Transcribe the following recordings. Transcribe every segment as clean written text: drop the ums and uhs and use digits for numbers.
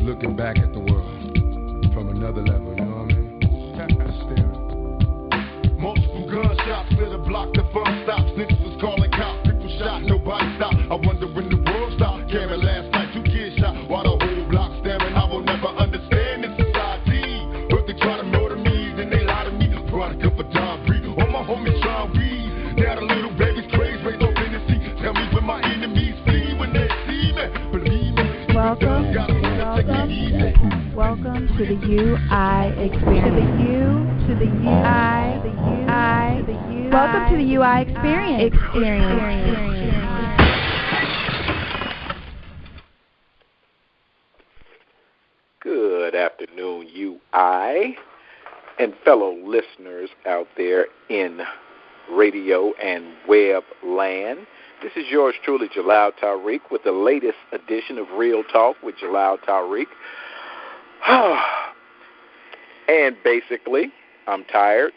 looking back at the world from another level, you know what I mean? Multiple gunshots lit a block, the fun stops. Niggas was calling cops, people shot, nobody stopped. I wonder when the world stopped. Cameron last night, 2 kids shot while the whole block staring. I will never understand this society. But they try to murder me, then they lie to me. Product of a John Breed, all my homies try to read. Now the little baby's crazy, raised on Tennessee. Tell me when my enemies flee when they see me. Believe me. Welcome to the UI experience. Welcome to the UI experience. Good afternoon, UI and fellow listeners out there in radio and web land. This is yours truly, Jalal Tariq, with the latest edition of Real Talk with Jalal Tariq. And basically, I'm tired.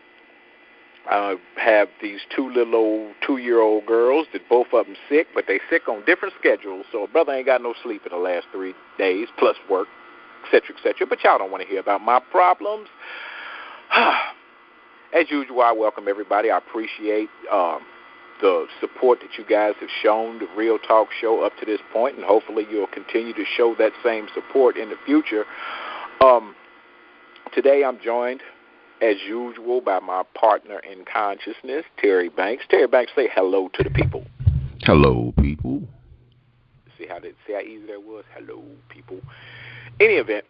I have these 2 little old 2-year-old girls that both of them sick, but they sick on different schedules. So a brother ain't got no sleep in the last 3 days, plus work, et cetera, et cetera. But y'all don't want to hear about my problems. As usual, I welcome everybody. I appreciate the support that you guys have shown the Real Talk show up to this point, and hopefully you'll continue to show that same support in the future. Today I'm joined, as usual, by my partner in consciousness, Terry Banks. Terry Banks, say hello to the people. Hello, people. See how easy that was? Hello, people. Any event,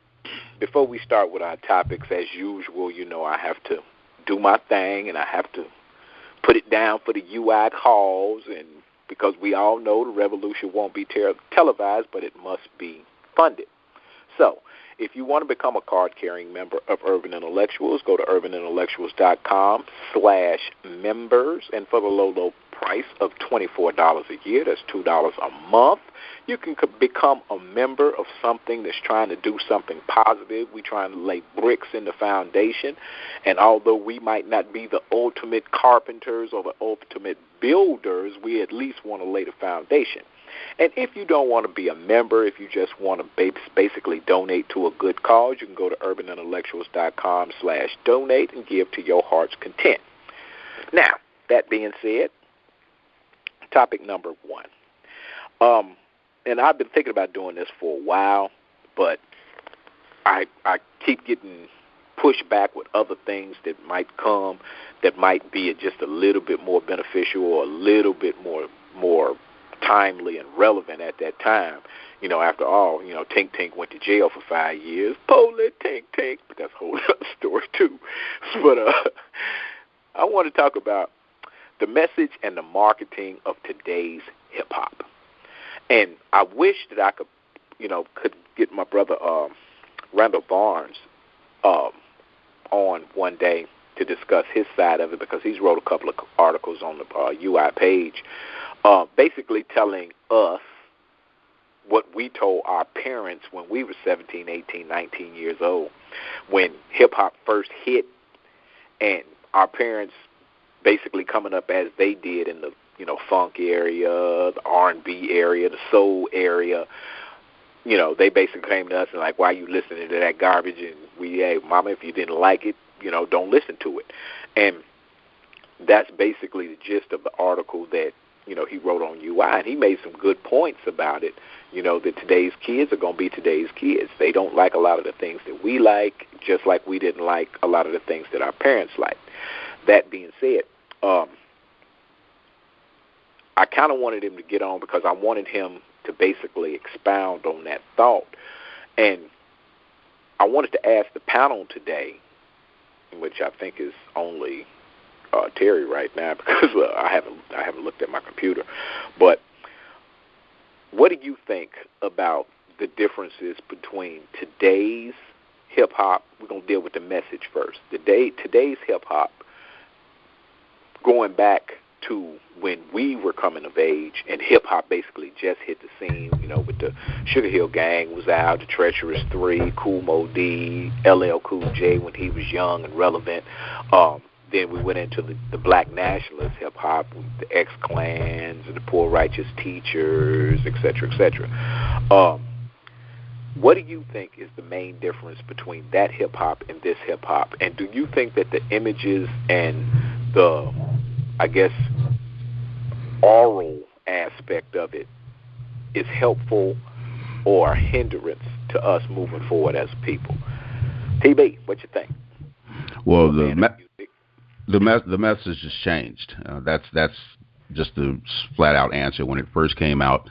before we start with our topics, as usual, you know I have to do my thing, and I have to put it down for the UI cause, and because we all know the revolution won't be televised, but it must be funded. So, if you want to become a card-carrying member of Urban Intellectuals, go to urbanintellectuals.com/members, and for the low price of $24 a year, that's $2 a month, you can become a member of something that's trying to do something positive. We're trying to lay bricks in the foundation, and although we might not be the ultimate carpenters or the ultimate builders, we at least want to lay the foundation. And if you don't want to be a member, if you just want to basically donate to a good cause, you can go to urbanintellectuals.com/donate and give to your heart's content. Now, that being said, topic number 1. And I've been thinking about doing this for a while, but I keep getting pushed back with other things that might come that might be just a little bit more beneficial or a little bit more timely and relevant at that time. You know, after all, you know, Tink Tink went to jail for 5 years. Polar Tink Tink, but that's a whole other story too. But I want to talk about the message and the marketing of today's hip hop. And I wish that I could get my brother Randall Barnes on one day to discuss his side of it, because he's wrote a couple of articles on the UI page, basically telling us what we told our parents when we were 17, 18, 19 years old, when hip-hop first hit, and our parents basically coming up as they did in the funk area, the R&B area, the soul area. You know, they basically came to us and like, why are you listening to that garbage? And hey, mama, if you didn't like it, don't listen to it. And that's basically the gist of the article that, he wrote on UI, and he made some good points about it, that today's kids are going to be today's kids. They don't like a lot of the things that we like, just like we didn't like a lot of the things that our parents liked. That being said, I kind of wanted him to get on because I wanted him to basically expound on that thought. And I wanted to ask the panel today, which I think is only Terry right now, because I haven't looked at my computer. But what do you think about the differences between today's hip hop? We're gonna deal with the message first. Today's hip hop, going back to when we were coming of age, and hip hop basically just hit the scene. With the Sugar Hill Gang was out, the Treacherous Three, Kool Moe Dee, LL Cool J when he was young and relevant. Then we went into the black nationalist hip-hop, the X-Clans, and the Poor Righteous Teachers, et cetera, et cetera. What do you think is the main difference between that hip-hop and this hip-hop? And do you think that the images and the, I guess, oral aspect of it is helpful or a hindrance to us moving forward as a people? TB, what you think? Well, the message has changed. That's just the flat-out answer. When it first came out,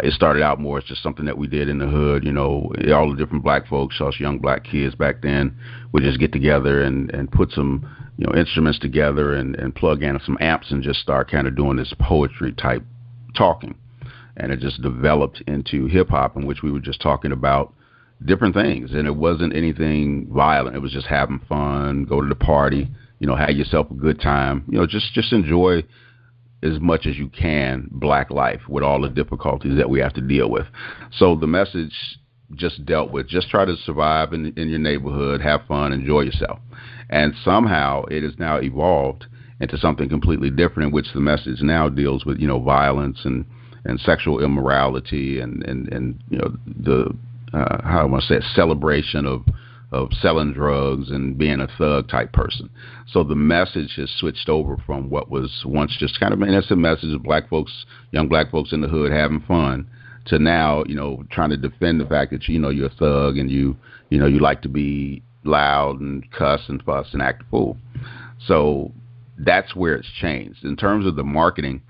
it started out more as just something that we did in the hood. All the different black folks, us young black kids back then, would just get together and put some instruments together and plug in some amps and just start kind of doing this poetry type talking. And it just developed into hip-hop, in which we were just talking about different things. And it wasn't anything violent. It was just having fun, go to the party, have yourself a good time. Just enjoy as much as you can black life with all the difficulties that we have to deal with. So the message just dealt with just try to survive in your neighborhood, have fun, enjoy yourself. And somehow it has now evolved into something completely different, in which the message now deals with violence and sexual immorality and the how I want to say it, celebration of selling drugs and being a thug type person. So the message has switched over from what was once just kind of an innocent message of black folks, young black folks in the hood having fun, to now, trying to defend the fact that, you're a thug and you like to be loud and cuss and fuss and act a fool. So that's where it's changed. In terms of the marketing,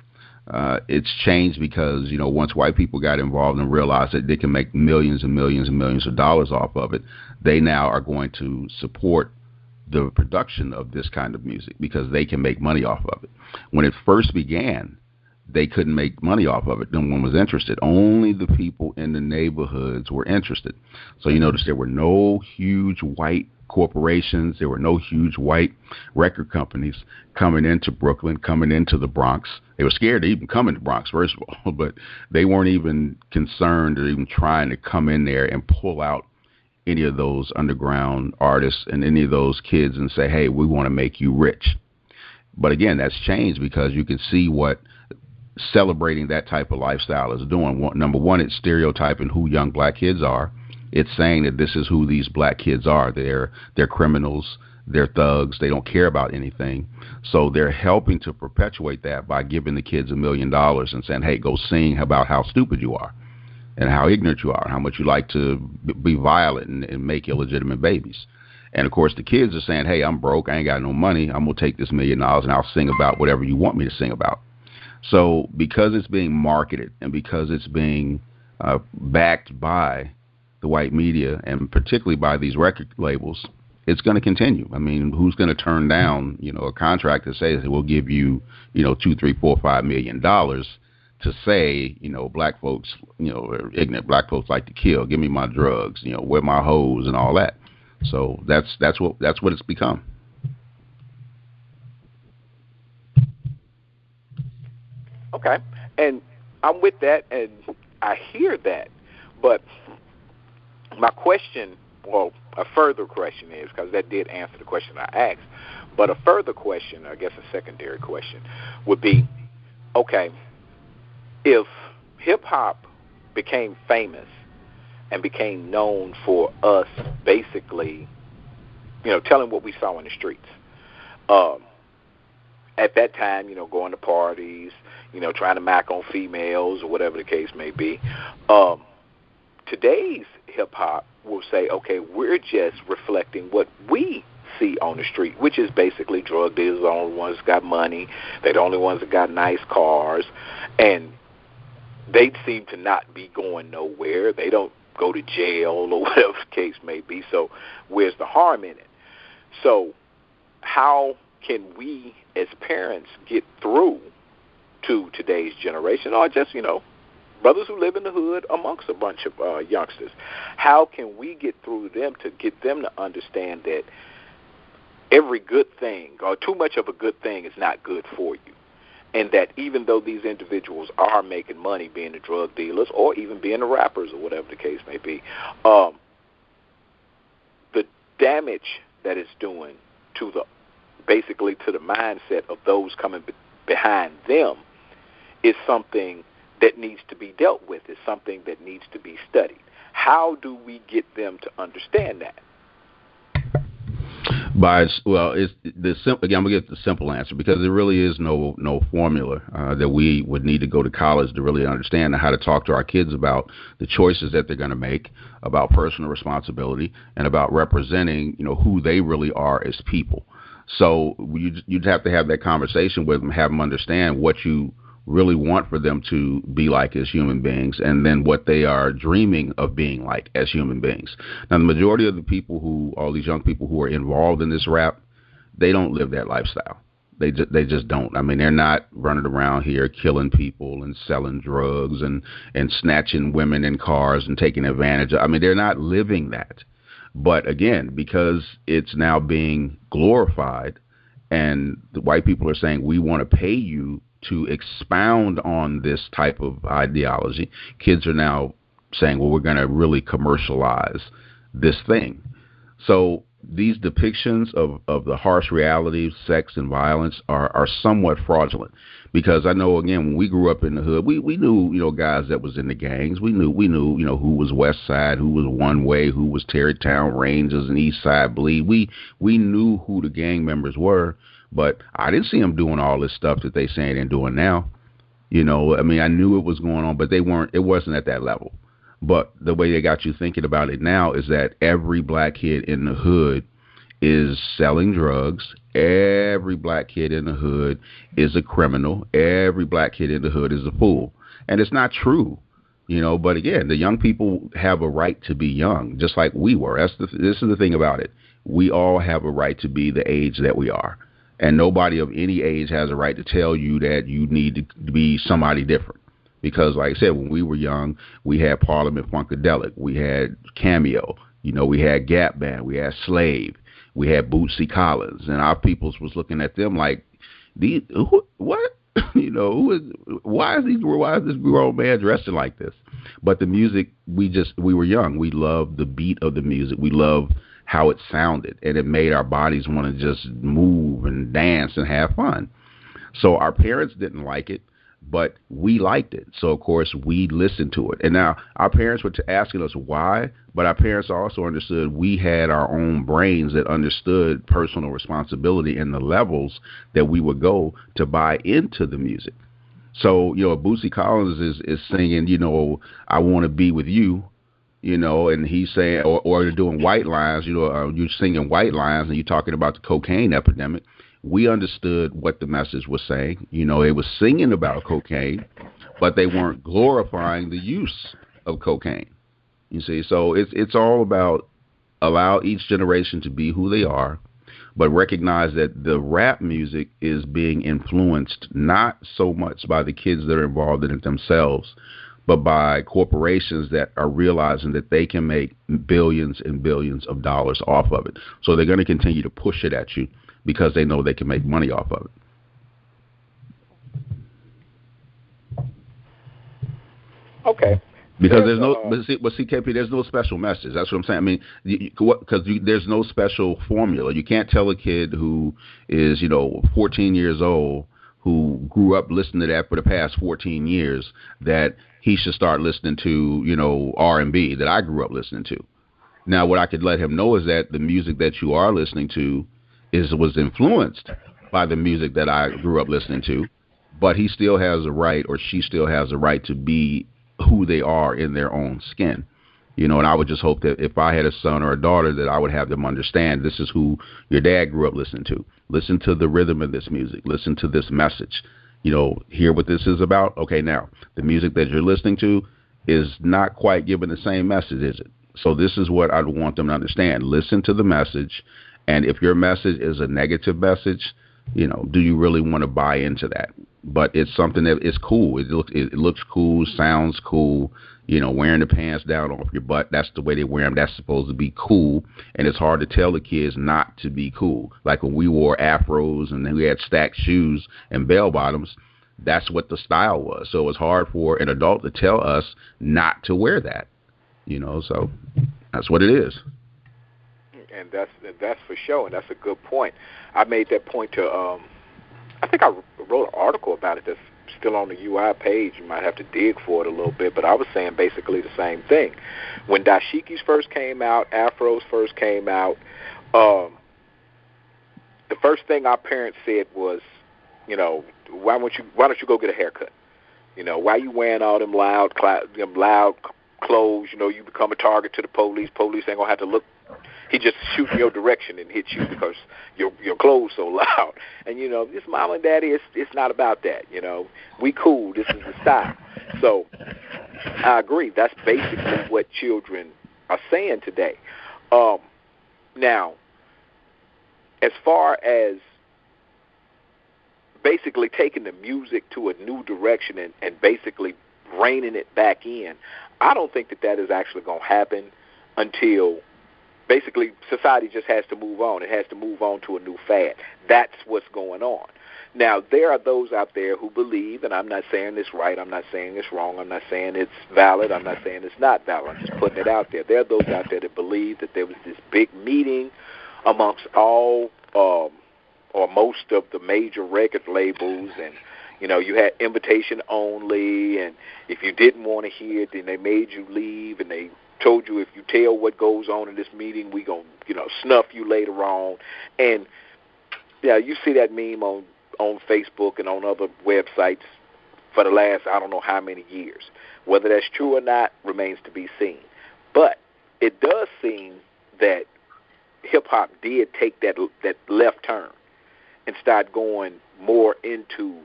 it's changed because, once white people got involved and realized that they can make millions and millions and millions of dollars off of it, they now are going to support the production of this kind of music because they can make money off of it. When it first began, they couldn't make money off of it. No one was interested. Only the people in the neighborhoods were interested. So you notice there were no huge white corporations. There were no huge white record companies coming into Brooklyn, coming into the Bronx. They were scared to even come into the Bronx, first of all, but they weren't even concerned or even trying to come in there and pull out any of those underground artists and any of those kids and say, hey, we want to make you rich. But again, that's changed because you can see what celebrating that type of lifestyle is doing. Number one, it's stereotyping who young black kids are. It's saying that this is who these black kids are. They're criminals. They're thugs. They don't care about anything. So they're helping to perpetuate that by giving the kids $1 million and saying, hey, go sing about how stupid you are and how ignorant you are, how much you like to be violent and make illegitimate babies. And, of course, the kids are saying, hey, I'm broke. I ain't got no money. I'm going to take this $1 million and I'll sing about whatever you want me to sing about. So because it's being marketed and because it's being backed by the white media and particularly by these record labels, it's going to continue. I mean, who's going to turn down, a contract that says we'll give you, $2, $3, $4, $5 million to say, black folks, ignorant black folks like to kill. Give me my drugs, where my hoes and all that. So that's what it's become. Okay, and I'm with that, and I hear that, but my question, well, a further question is, because that did answer the question I asked, but a further question, I guess a secondary question, would be, okay, if hip-hop became famous and became known for us basically, telling what we saw in the streets, at that time, going to parties, trying to mac on females or whatever the case may be. Today's hip-hop will say, okay, we're just reflecting what we see on the street, which is basically drug dealers are the only ones that got money. They're the only ones that got nice cars. And they seem to not be going nowhere. They don't go to jail or whatever the case may be. So where's the harm in it? So how can we as parents get through to today's generation, or just, brothers who live in the hood amongst a bunch of youngsters? How can we get through to them to get them to understand that every good thing or too much of a good thing is not good for you? And that even though these individuals are making money being the drug dealers or even being the rappers or whatever the case may be, the damage that it's doing to basically to the mindset of those coming behind them is something that needs to be dealt with. It's something that needs to be studied. How do we get them to understand that? Again, I'm gonna get the simple answer, because there really is no formula that we would need to go to college to really understand how to talk to our kids about the choices that they're going to make, about personal responsibility, and about representing who they really are as people. So you'd have to have that conversation with them, have them understand what you really want for them to be like as human beings, and then what they are dreaming of being like as human beings. Now, the majority of the people all these young people who are involved in this rap, they don't live that lifestyle. They just don't. I mean, they're not running around here killing people and selling drugs and snatching women in cars and taking advantage of. I mean, they're not living that. But again, because it's now being glorified, and the white people are saying, we want to pay you to expound on this type of ideology, kids are now saying, well, we're going to really commercialize this thing. So these depictions of the harsh reality of sex and violence are somewhat fraudulent, because I know, again, when we grew up in the hood, we knew, guys that was in the gangs. We knew, who was West Side, who was One Way, who was Tarrytown Rangers and East Side Bleed. We knew who the gang members were. But I didn't see them doing all this stuff that they saying they're doing now. I mean, I knew it was going on, but it wasn't at that level. But the way they got you thinking about it now is that every black kid in the hood is selling drugs. Every black kid in the hood is a criminal. Every black kid in the hood is a fool. And it's not true. But again, the young people have a right to be young, just like we were. This is the thing about it. We all have a right to be the age that we are. And nobody of any age has a right to tell you that you need to be somebody different. Because, like I said, when we were young, we had Parliament Funkadelic, we had Cameo, we had Gap Band, we had Slave, we had Bootsy Collins, and our peoples was looking at them like, what? Why is this grown man dressing like this? But the music, we were young. We loved the beat of the music. We loved how it sounded, and it made our bodies want to just move and dance and have fun. So our parents didn't like it, but we liked it. So, of course, we listened to it. And now our parents were asking us why, but our parents also understood we had our own brains that understood personal responsibility and the levels that we would go to buy into the music. So, Bootsy Collins is singing, I want to be with you. And he's saying, or you're doing white lines, you're singing white lines and you're talking about the cocaine epidemic. We understood what the message was saying. They were singing about cocaine, but they weren't glorifying the use of cocaine. You see, so it's all about allow each generation to be who they are, but recognize that the rap music is being influenced not so much by the kids that are involved in it themselves, but by corporations that are realizing that they can make billions and billions of dollars off of it. So they're going to continue to push it at you because they know they can make money off of it. Okay. Because KP, there's no special message. That's what I'm saying. I mean, because there's no special formula. You can't tell a kid who is, 14 years old, who grew up listening to that for the past 14 years, that he should start listening to, R&B that I grew up listening to. Now, what I could let him know is that the music that you are listening to was influenced by the music that I grew up listening to, but he still has a right, or she still has a right, to be who they are in their own skin. And I would just hope that if I had a son or a daughter, that I would have them understand this is who your dad grew up listening to. Listen to the rhythm of this music. Listen to this message. Hear what this is about. Okay, now, the music that you're listening to is not quite giving the same message, is it? So this is what I want them to understand. Listen to the message, and if your message is a negative message, do you really want to buy into that? But it's something that is cool. It looks cool, sounds cool. Wearing the pants down off your butt, that's the way they wear them. That's supposed to be cool. And it's hard to tell the kids not to be cool. Like when we wore afros and then we had stacked shoes and bell bottoms, that's what the style was. So it's hard for an adult to tell us not to wear that. So that's what it is. And that's for sure, and that's a good point. I made that point to I think I wrote an article about it that's still on the UI page. You might have to dig for it a little bit, but I was saying basically the same thing. When dashikis first came out, afros first came out, the first thing our parents said was, you know, why don't you go get a haircut? You know, why you wearing all them loud clothes? You know, you become a target to the police. Police ain't gonna have to look. He just shoot in your direction and hit you because your clothes so loud. And you know, this mom and daddy, it's not about that. You know, we cool. This is the style. So I agree. That's basically what children are saying today. Now, as far as basically taking the music to a new direction and basically reining it back in, I don't think that is actually going to happen until basically society just has to move on. It has to move on to a new fad. That's what's going on. Now, there are those out there who believe, and I'm not saying this right, I'm not saying this wrong, I'm not saying it's valid, I'm not saying it's not valid, I'm just putting it out there. There are those out there that believe that there was this big meeting amongst all or most of the major record labels, and you know, you had invitation only, and if you didn't want to hear it, then they made you leave, and they told you if you tell what goes on in this meeting, we gonna, you know, snuff you later on. And yeah, you see that meme on Facebook and on other websites for the last I don't know how many years. Whether that's true or not remains to be seen. But it does seem that hip hop did take that left turn and start going more into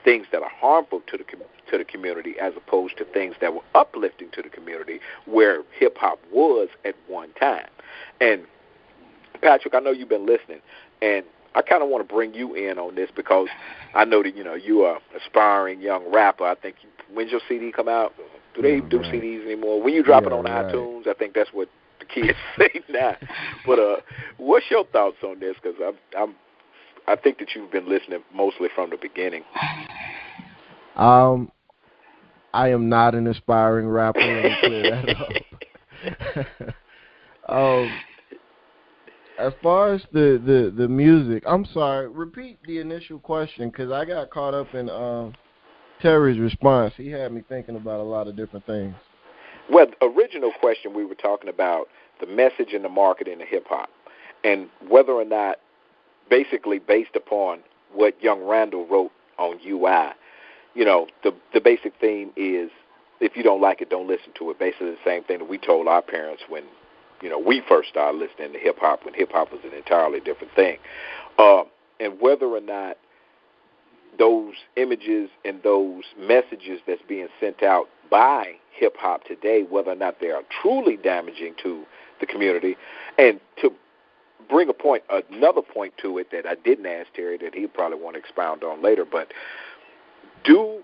things that are harmful to the community as opposed to things that were uplifting to the community, where hip hop was at one time. And Patrick, I know you've been listening, and I kind of want to bring you in on this because I know that, you know, you are an aspiring young rapper. I think when's your CD come out? Do they do CDs anymore? When you drop it on iTunes, I think that's what the kids say now. But what's your thoughts on this? Because I think that you've been listening mostly from the beginning. I am not an aspiring rapper. Let me clear that up. As far as the music, I'm sorry, repeat the initial question because I got caught up in Terry's response. He had me thinking about a lot of different things. Well, the original question we were talking about the message and the marketing of hip-hop and whether or not, basically based upon what young Randall wrote on UI, you know, the basic theme is if you don't like it, don't listen to it. Basically the same thing that we told our parents when, you know, we first started listening to hip-hop when hip-hop was an entirely different thing. And whether or not those images and those messages that's being sent out by hip-hop today, whether or not they are truly damaging to the community. And to bring another point to it that I didn't ask Terry that he'd probably want to expound on later, but do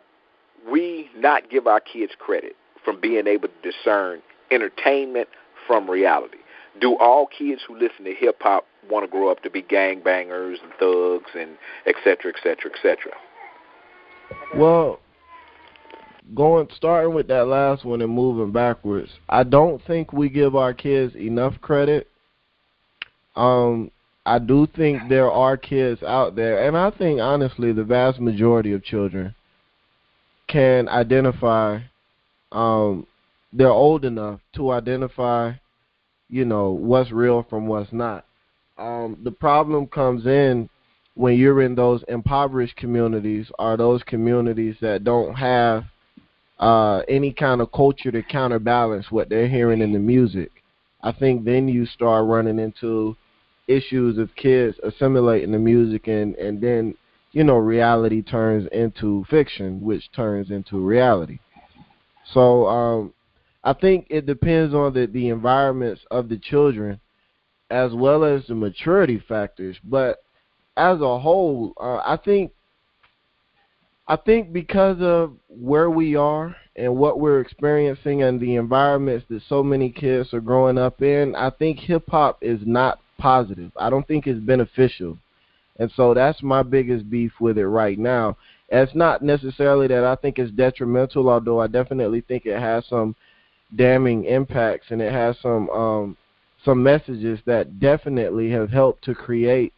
we not give our kids credit from being able to discern entertainment from reality? Do all kids who listen to hip-hop want to grow up to be gangbangers and thugs and et cetera, et cetera, et cetera? Well, starting with that last one and moving backwards, I don't think we give our kids enough credit. I do think there are kids out there, and I think, honestly, the vast majority of children can identify, they're old enough to identify, you know, what's real from what's not. The problem comes in when you're in those impoverished communities or those communities that don't have any kind of culture to counterbalance what they're hearing in the music. I think then you start running into issues of kids assimilating the music and then, you know, reality turns into fiction, which turns into reality. So I think it depends on the environments of the children as well as the maturity factors. But as a whole, I think because of where we are and what we're experiencing and the environments that so many kids are growing up in, I think hip-hop is not positive. I don't think it's beneficial. And so that's my biggest beef with it right now. It's not necessarily that I think it's detrimental, although I definitely think it has some damning impacts and it has some messages that definitely have helped to create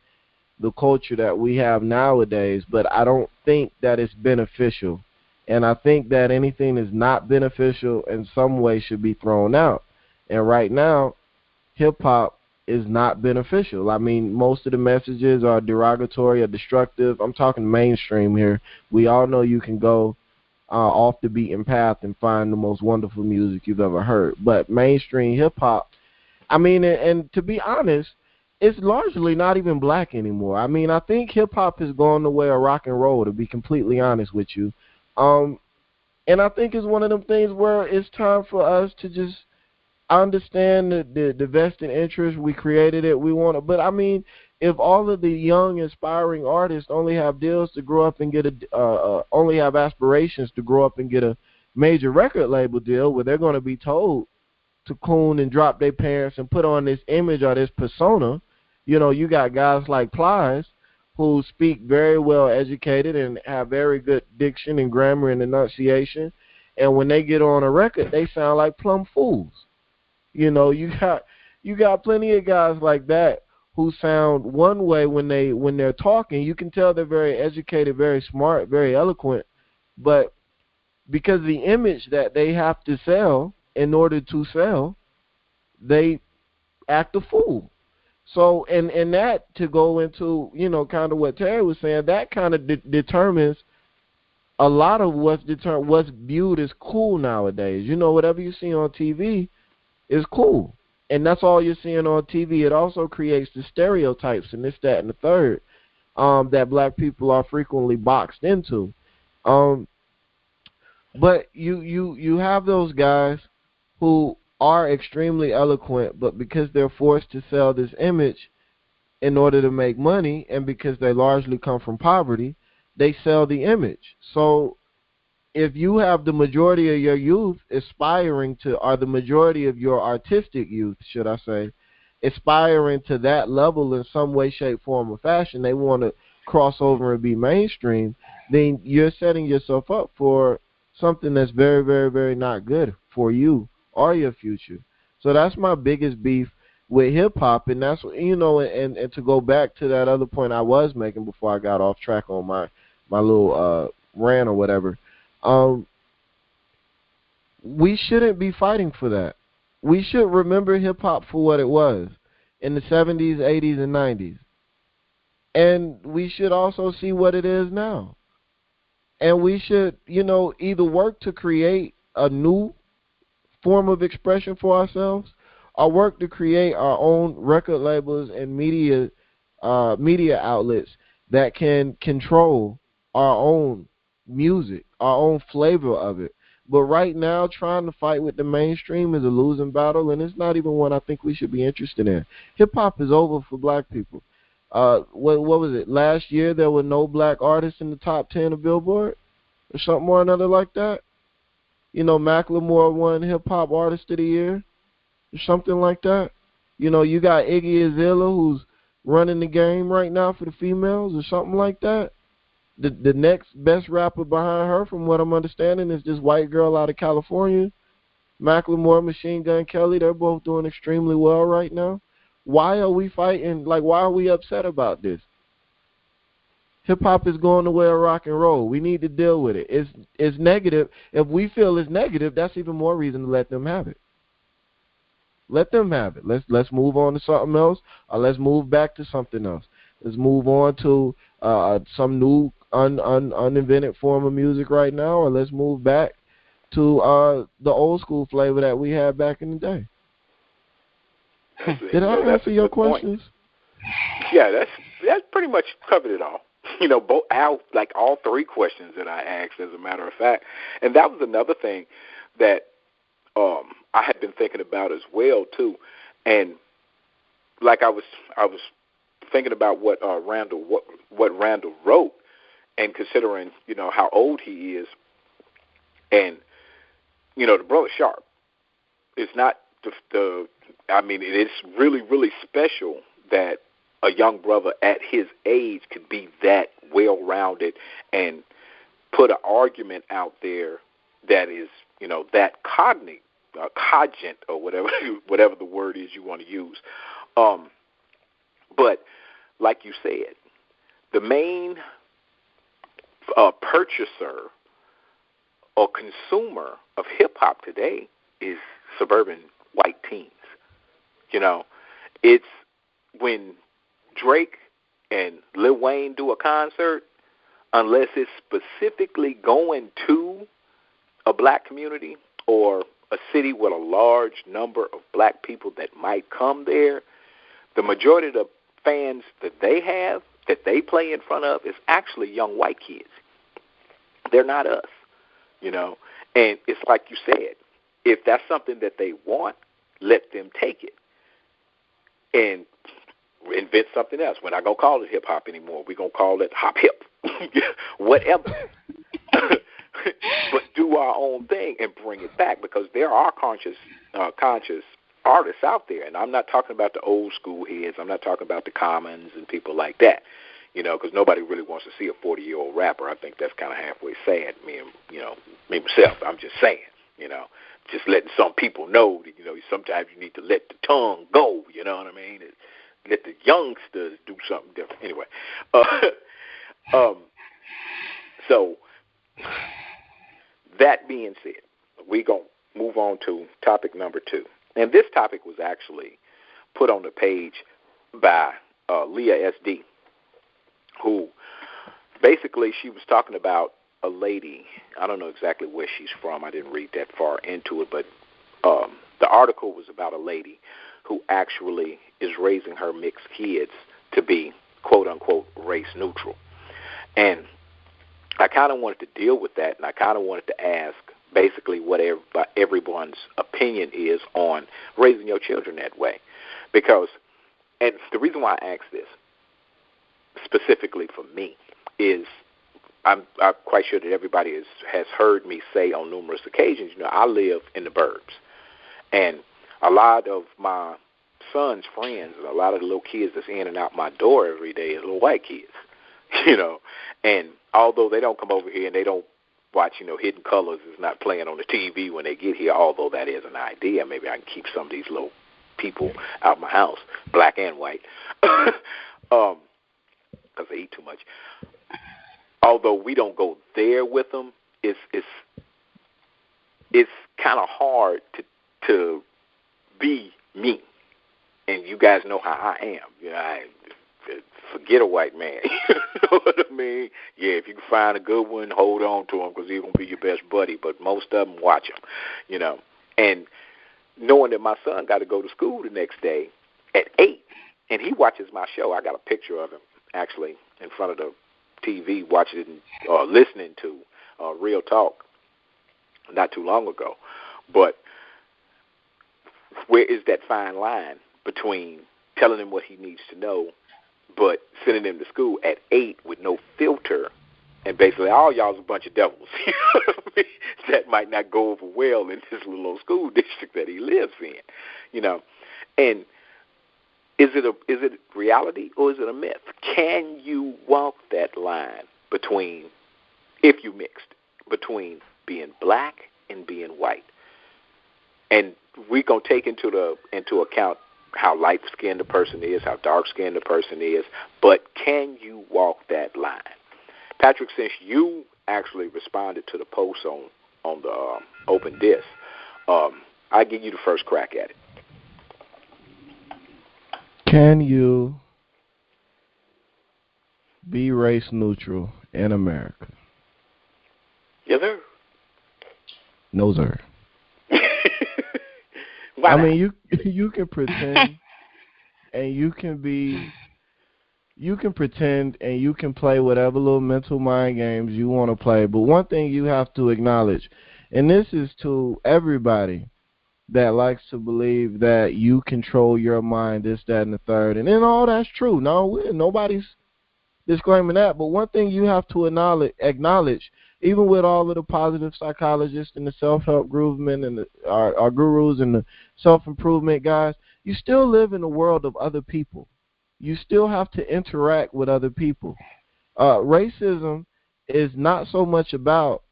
the culture that we have nowadays, but I don't think that it's beneficial. And I think that anything that's not beneficial in some way should be thrown out. And right now, hip-hop is not beneficial. I mean, most of the messages are derogatory or destructive. I'm talking mainstream here. We all know you can go off the beaten path and find the most wonderful music you've ever heard. But mainstream hip-hop, I mean, and to be honest, it's largely not even black anymore. I mean, I think hip-hop has gone the way of rock and roll, to be completely honest with you. And I think it's one of them things where it's time for us to just understand the vested interest. We created it. We want it. But, I mean, if all of the young, inspiring artists only have deals to grow up and get only have aspirations to grow up and get a major record label deal where they're going to be told to coon and drop their parents and put on this image or this persona, you know, you got guys like Plies who speak very well educated and have very good diction and grammar and enunciation, and when they get on a record, they sound like plumb fools. You know, you got plenty of guys like that who sound one way when they're talking. You can tell they're very educated, very smart, very eloquent, but because the image that they have to sell in order to sell, they act a fool. So, and that, to go into, you know, kind of what Terry was saying, that kind of determines a lot of what's viewed as cool nowadays. You know, whatever you see on TV is cool, and that's all you're seeing on TV. It also creates the stereotypes and this, that, and the third that black people are frequently boxed into. But you have those guys who are extremely eloquent, but because they're forced to sell this image in order to make money, and because they largely come from poverty, they sell the image. So if you have the majority of your youth aspiring to, or the majority of your artistic youth, should I say, aspiring to that level in some way, shape, form, or fashion, they want to cross over and be mainstream, then you're setting yourself up for something that's very, very, very not good for you or your future. So that's my biggest beef with hip-hop, and that's, you know, and to go back to that other point I was making before I got off track on my little rant or whatever, we shouldn't be fighting for that. We should remember hip-hop for what it was in the 70s, 80s, and 90s. And we should also see what it is now. And we should, you know, either work to create a new form of expression for ourselves, or work to create our own record labels and media outlets that can control our own music, our own flavor of it. But right now, trying to fight with the mainstream is a losing battle, and it's not even one I think we should be interested in. Hip-hop is over for black people. What was it? Last year, there were no black artists in the top 10 of Billboard, or something or another like that. You know, Macklemore won Hip-Hop Artist of the Year, or something like that. You know, you got Iggy Azalea, who's running the game right now for the females, or something like that. The next best rapper behind her, from what I'm understanding, is this white girl out of California. Macklemore, Machine Gun Kelly, they're both doing extremely well right now. Why are we fighting? Like, why are we upset about this? Hip-hop is going the way of rock and roll. We need to deal with it. It's negative. If we feel it's negative, that's even more reason to let them have it. Let them have it. Let's move on to something else, or let's move back to something else. Let's move on to some new uninvented form of music right now, or let's move back to the old school flavor that we had back in the day. Did I answer your questions? Yeah, that's pretty much covered it all. You know, all three questions that I asked, as a matter of fact. And that was another thing that I had been thinking about as well too. And like I was thinking about what Randall wrote, and considering, you know, how old he is, and, you know, the brother sharp. It's not I mean, it is really, really special that a young brother at his age could be that well-rounded and put an argument out there that is, you know, that cogent, or whatever the word is you want to use. But like you said, the main purchaser or consumer of hip-hop today is suburban white teens. You know, it's when Drake and Lil Wayne do a concert, unless it's specifically going to a black community or a city with a large number of black people that might come there, the majority of the fans that they have, that they play in front of, is actually young white kids. They're not us, you know. And it's like you said, if that's something that they want, let them take it and invent something else. We're not going to call it hip-hop anymore. We're going to call it hop-hip, whatever. But do our own thing and bring it back, because there are conscious artists out there. And I'm not talking about the old school heads. I'm not talking about the Commons and people like that, you know, because nobody really wants to see a 40-year-old rapper. I think that's kind of halfway sad. Me myself, I'm just saying, you know, just letting some people know that, you know, sometimes you need to let the tongue go, you know what I mean? Let the youngsters do something different. Anyway, so that being said, we're going to move on to topic number 2. And this topic was actually put on the page by Leah SD, who basically she was talking about a lady. I don't know exactly where she's from. I didn't read that far into it, but the article was about a lady who actually is raising her mixed kids to be, quote-unquote, race neutral. And I kind of wanted to deal with that, and I kind of wanted to ask basically what everyone's opinion is on raising your children that way. Because, and the reason why I ask this specifically for me is I'm quite sure that everybody has heard me say on numerous occasions, you know, I live in the burbs. And a lot of my son's friends and a lot of the little kids that's in and out my door every day is little white kids, you know. And although they don't come over here and they don't watch, you know, Hidden Colors is not playing on the TV when they get here, although that is an idea. Maybe I can keep some of these little people out my house, black and white, because they eat too much. Although we don't go there with them, it's kind of hard to be me. And you guys know how I am. You know, forget a white man. You know what I mean? Yeah, if you can find a good one, hold on to him because he's going to be your best buddy. But most of them, watch him, you know. And knowing that my son got to go to school the next day at 8, and he watches my show. I got a picture of him, actually, in front of the TV, watching or listening to Real Talk not too long ago. But where is that fine line between telling him what he needs to know but sending him to school at 8 with no filter, and basically all y'all's a bunch of devils. You know what I mean? That might not go over well in this little old school district that he lives in, you know. And is it reality or is it a myth? Can you walk that line between, if you mixed, between being black and being white? And we're going to take into account how light-skinned the person is, how dark-skinned the person is, but can you walk that line? Patrick, since you actually responded to the post on the open disc, I give you the first crack at it. Can you be race neutral in America? Yes, sir. No, sir. Why not? I mean, you can pretend, and you can pretend, and you can play whatever little mental mind games you want to play. But one thing you have to acknowledge, and this is to everybody that likes to believe that you control your mind, this, that, and the third, and then all that's true. No, nobody's disclaiming that. But one thing you have to acknowledge, even with all of the positive psychologists and the self-help movement and our gurus and the self-improvement guys, you still live in a world of other people. You still have to interact with other people. Racism is not so much about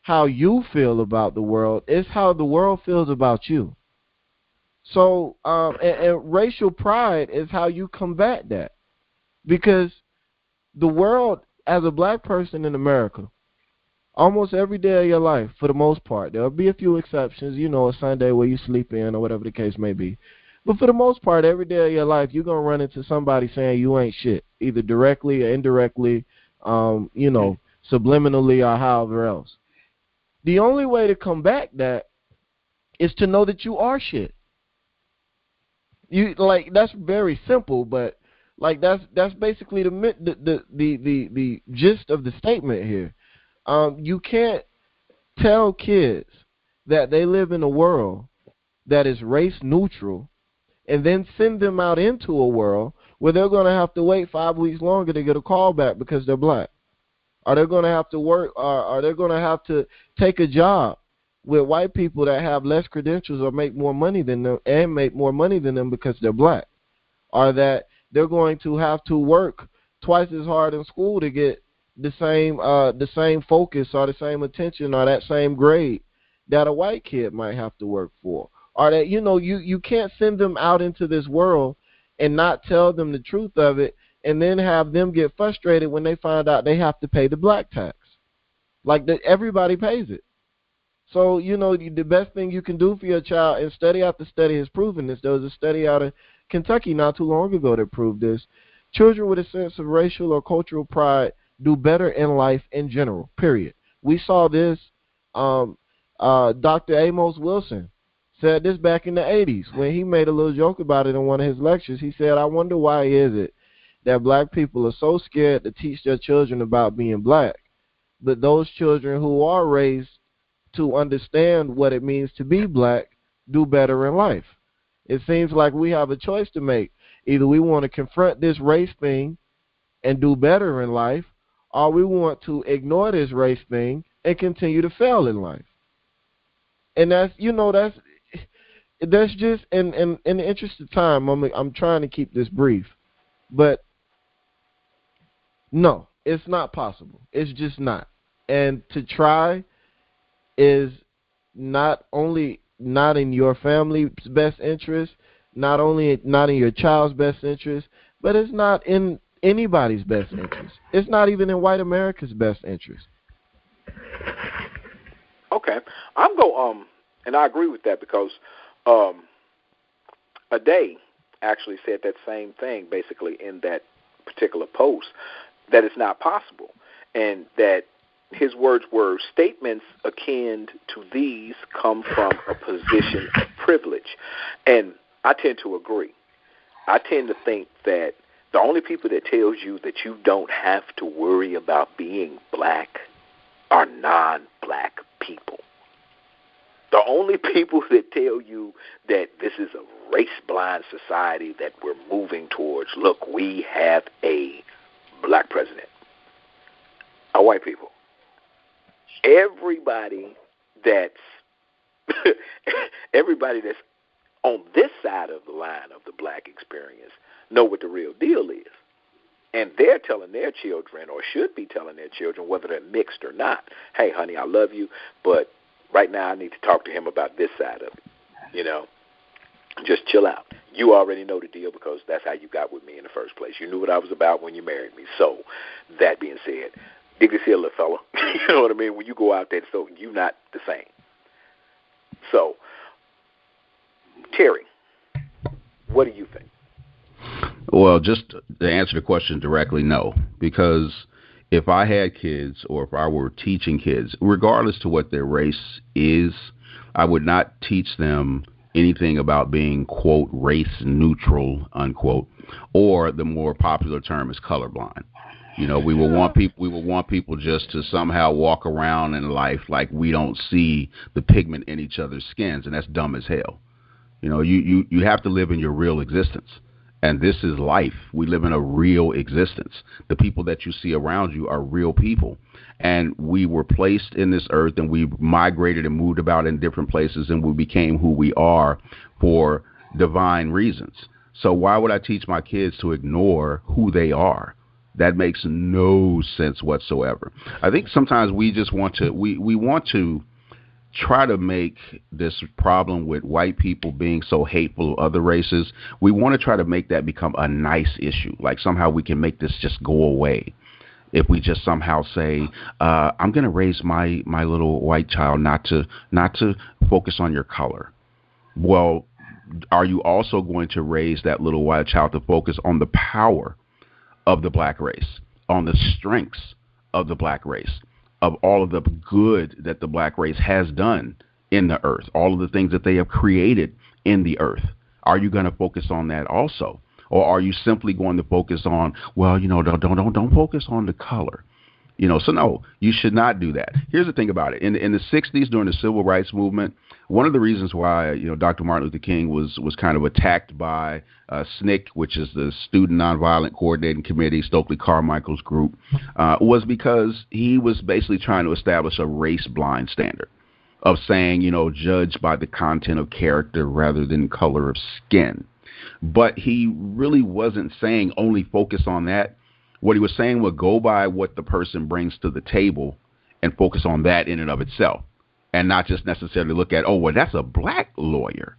how you feel about the world. It's how the world feels about you. So, and racial pride is how you combat that. Because the world, as a black person in America, almost every day of your life, for the most part. There'll be a few exceptions, a Sunday where you sleep in or whatever the case may be. But for the most part, every day of your life, you're going to run into somebody saying you ain't shit, either directly or indirectly, subliminally or however else. The only way to combat that is to know that you are shit. That's very simple, but that's basically the gist of the statement here. You can't tell kids that they live in a world that is race neutral and then send them out into a world where they're going to have to wait 5 weeks longer to get a call back because they're black. Or they're going to have to work, or they're going to have to take a job with white people that have less credentials or make more money than them because they're black. Or that they're going to have to work twice as hard in school to get the same focus or the same attention or that same grade that a white kid might have to work for. Or that, you can't send them out into this world and not tell them the truth of it and then have them get frustrated when they find out they have to pay the black tax. Everybody pays it. So, the best thing you can do for your child, and study after study has proven this. There was a study out of Kentucky not too long ago that proved this. Children with a sense of racial or cultural pride do better in life in general, period. We saw this. Dr. Amos Wilson said this back in the 80s when he made a little joke about it in one of his lectures. He said, I wonder why is it that black people are so scared to teach their children about being black, but those children who are raised to understand what it means to be black do better in life. It seems like we have a choice to make. Either we want to confront this race thing and do better in life, or we want to ignore this race thing and continue to fail in life. And that's just in the interest of time. I'm trying to keep this brief, but no, it's not possible. It's just not. And to try is not only not in your family's best interest, not only not in your child's best interest, but it's not in anybody's best interest. It's not even in white America's best interest. Okay, and I agree with that because Ade actually said that same thing basically in that particular post, that it's not possible, and that his words were, statements akin to these come from a position of privilege. And I tend to agree. I tend to think that the only people that tells you that you don't have to worry about being black are non-black people. The only people that tell you that this is a race-blind society that we're moving towards, look, we have a black president, are white people. Everybody that's on this side of the line of the black experience know what the real deal is. And they're telling their children, or should be telling their children, whether they're mixed or not, hey, honey, I love you, but right now I need to talk to him about this side of it. Just chill out. You already know the deal because that's how you got with me in the first place. You knew what I was about when you married me. So that being said, dig this here, little fella. You know what I mean? When you go out there, so you're not the same. So, Terry, what do you think? Well, just to answer the question directly, no. Because if I had kids or if I were teaching kids, regardless to what their race is, I would not teach them anything about being, quote, race neutral, unquote, or the more popular term is colorblind. We will want people just to somehow walk around in life like we don't see the pigment in each other's skins, and that's dumb as hell. You have to live in your real existence. And this is life. We live in a real existence. The people that you see around you are real people. And we were placed in this earth, and we migrated and moved about in different places, and we became who we are for divine reasons. So why would I teach my kids to ignore who they are? That makes no sense whatsoever. I think sometimes we just want to, we want to try to make this problem with white people being so hateful of other races, we want to try to make that become a nice issue. Like somehow we can make this just go away. if we just somehow say, I'm going to raise my little white child not to focus on your color. Well, are you also going to raise that little white child to focus on the power of the black race, on the strengths of the black race, of all of the good that the black race has done in the earth, all of the things that they have created in the earth? Are you going to focus on that also? Or are you simply going to focus on, well, don't focus on the color? So no, you should not do that. Here's the thing about it. In the 60s, during the civil rights movement, one of the reasons why, Dr. Martin Luther King was kind of attacked by SNCC, which is the Student Nonviolent Coordinating Committee, Stokely Carmichael's group, was because he was basically trying to establish a race-blind standard of saying, judge by the content of character rather than color of skin. But he really wasn't saying only focus on that. What he was saying was go by what the person brings to the table and focus on that in and of itself, and not just necessarily look at, that's a black lawyer,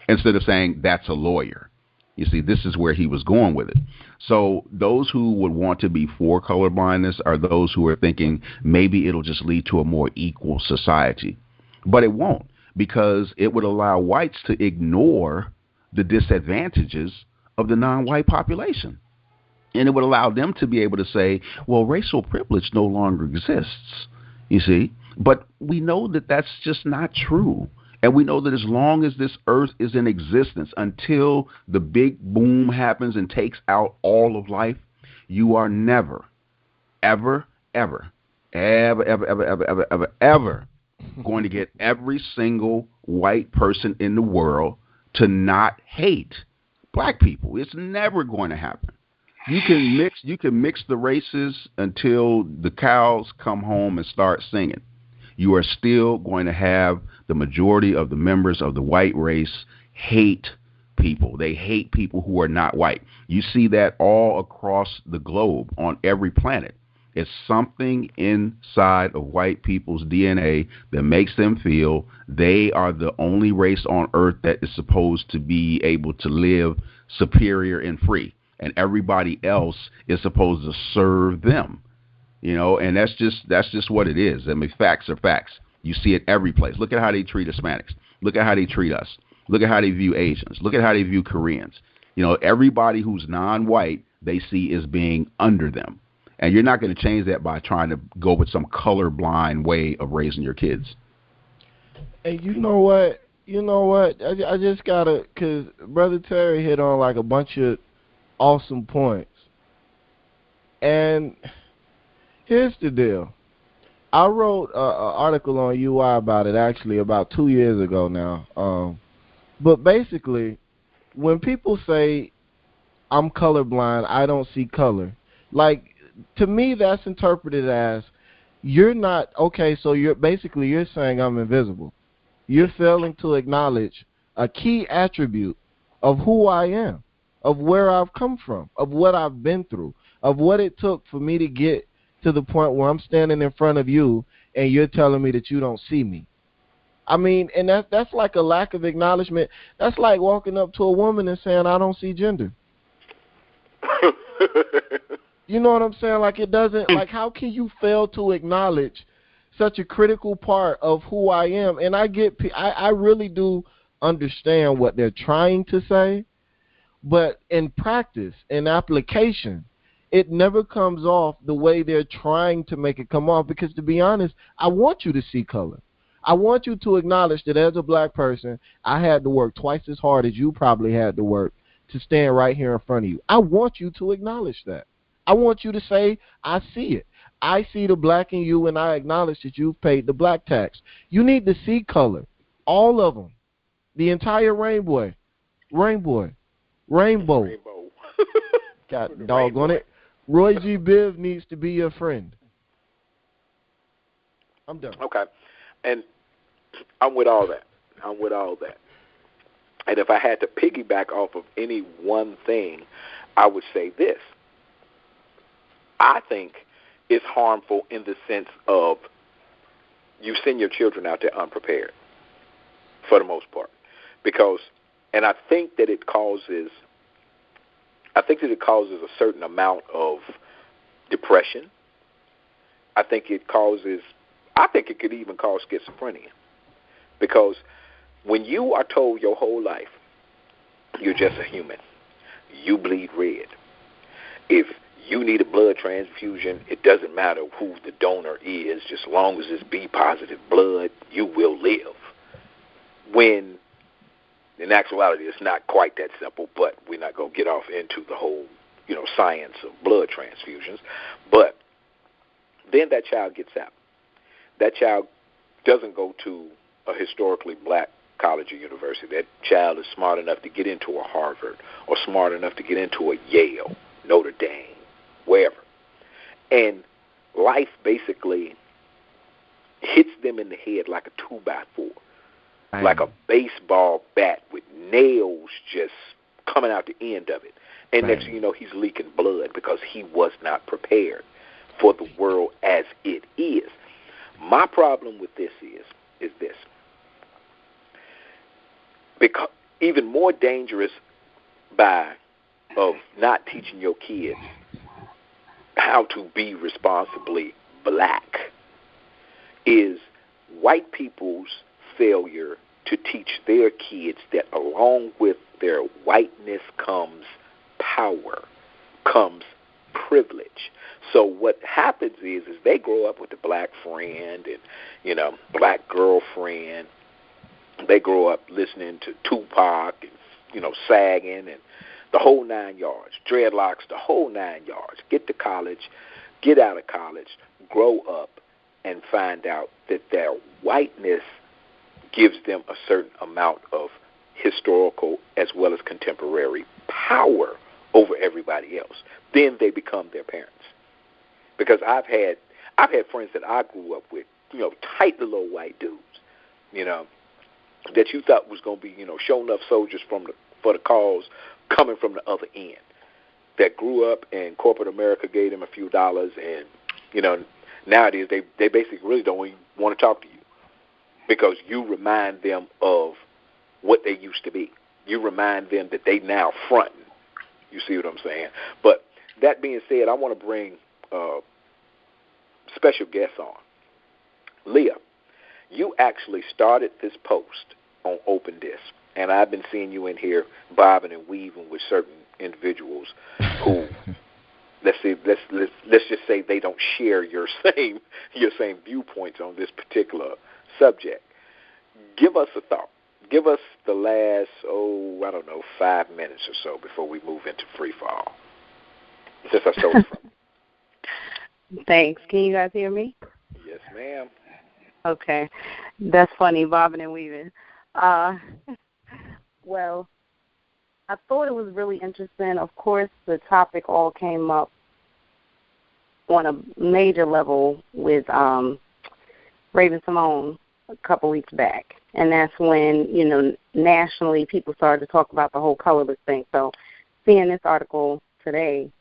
instead of saying that's a lawyer. You see, this is where he was going with it. So those who would want to be for colorblindness are those who are thinking maybe it'll just lead to a more equal society. But it won't, because it would allow whites to ignore the disadvantages of the non-white population. And it would allow them to be able to say, well, racial privilege no longer exists, you see. But we know that that's just not true. And we know that as long as this earth is in existence, until the big boom happens and takes out all of life, you are never, ever, ever, ever, ever, ever, ever, ever, ever, ever going to get every single white person in the world to not hate black people. It's never going to happen. You can mix the races until the cows come home and start singing. You are still going to have the majority of the members of the white race hate people. They hate people who are not white. You see that all across the globe, on every planet. It's something inside of white people's DNA that makes them feel they are the only race on earth that is supposed to be able to live superior and free. And everybody else is supposed to serve them, and that's just what it is. I mean, facts are facts. You see it every place. Look at how they treat Hispanics. Look at how they treat us. Look at how they view Asians. Look at how they view Koreans. Everybody who's non-white, they see as being under them. And you're not going to change that by trying to go with some colorblind way of raising your kids. And you know what? I just got to, because Brother Terry hit on like a bunch of awesome points. And here's the deal. I wrote an article on UI about it actually about 2 years ago now. But basically, when people say, I'm colorblind, I don't see color, like, to me that's interpreted as you're not, okay, so you're saying I'm invisible. You're failing to acknowledge a key attribute of who I am, of where I've come from, of what I've been through, of what it took for me to get to the point where I'm standing in front of you and you're telling me that you don't see me. I mean, and that's like a lack of acknowledgement. That's like walking up to a woman and saying, I don't see gender. You know what I'm saying? Like, it doesn't, like, how can you fail to acknowledge such a critical part of who I am? And I really do understand what they're trying to say, but in practice, in application, it never comes off the way they're trying to make it come off, because to be honest, I want you to see color. I want you to acknowledge that as a black person, I had to work twice as hard as you probably had to work to stand right here in front of you. I want you to acknowledge that. I want you to say, I see it. I see the black in you, and I acknowledge that you've paid the black tax. You need to see color. All of them. The entire rainbow. God doggone it. Roy G. Biv needs to be your friend. I'm done. Okay. And I'm with all that. And if I had to piggyback off of any one thing, I would say this. I think it's harmful in the sense of you send your children out there unprepared, for the most part. And I think that it causes a certain amount of depression I think it could even cause schizophrenia. Because when you are told your whole life, you're just a human, you bleed red. If you need a blood transfusion, it doesn't matter who the donor is, just as long as it's B positive blood, you will live. When in actuality it's not quite that simple, but we're not going to get off into the whole, science of blood transfusions. But then that child gets out. That child doesn't go to a historically black college or university. That child is smart enough to get into a Harvard or smart enough to get into a Yale, Notre Dame, wherever. And life basically hits them in the head like a 2x4, like a baseball bat with nails just coming out the end of it. And next thing you know, he's leaking blood because he was not prepared for the world as it is. My problem with this is this. Because even more dangerous of not teaching your kids how to be responsibly black is white people's failure to teach their kids that along with their whiteness comes power, comes privilege. So what happens is they grow up with a black friend and, black girlfriend. They grow up listening to Tupac and, sagging and the whole 9 yards, dreadlocks, the whole 9 yards. Get to college, get out of college, grow up, and find out that their whiteness gives them a certain amount of historical as well as contemporary power over everybody else. Then they become their parents. Because I've had friends that I grew up with, tight little white dudes, that you thought was going to be, show enough soldiers for the cause coming from the other end, that grew up and corporate America gave them a few dollars, and, nowadays they basically really don't even want to talk to you because you remind them of what they used to be. You remind them that they now fronting. You see what I'm saying? But that being said, I want to bring special guests on. Leah, you actually started this post on Open Disc, and I've been seeing you in here bobbing and weaving with certain individuals who, let's just say they don't share your same viewpoints on this particular subject. Give us a thought. Give us the last, 5 minutes or so before we move into free fall. Since I stole it from you. Thanks. Can you guys hear me? Yes, ma'am. Okay. That's funny, bobbing and weaving. Well, I thought it was really interesting. Of course, the topic all came up on a major level with Raven Simone a couple weeks back. And that's when, nationally people started to talk about the whole colorless thing. So seeing this article today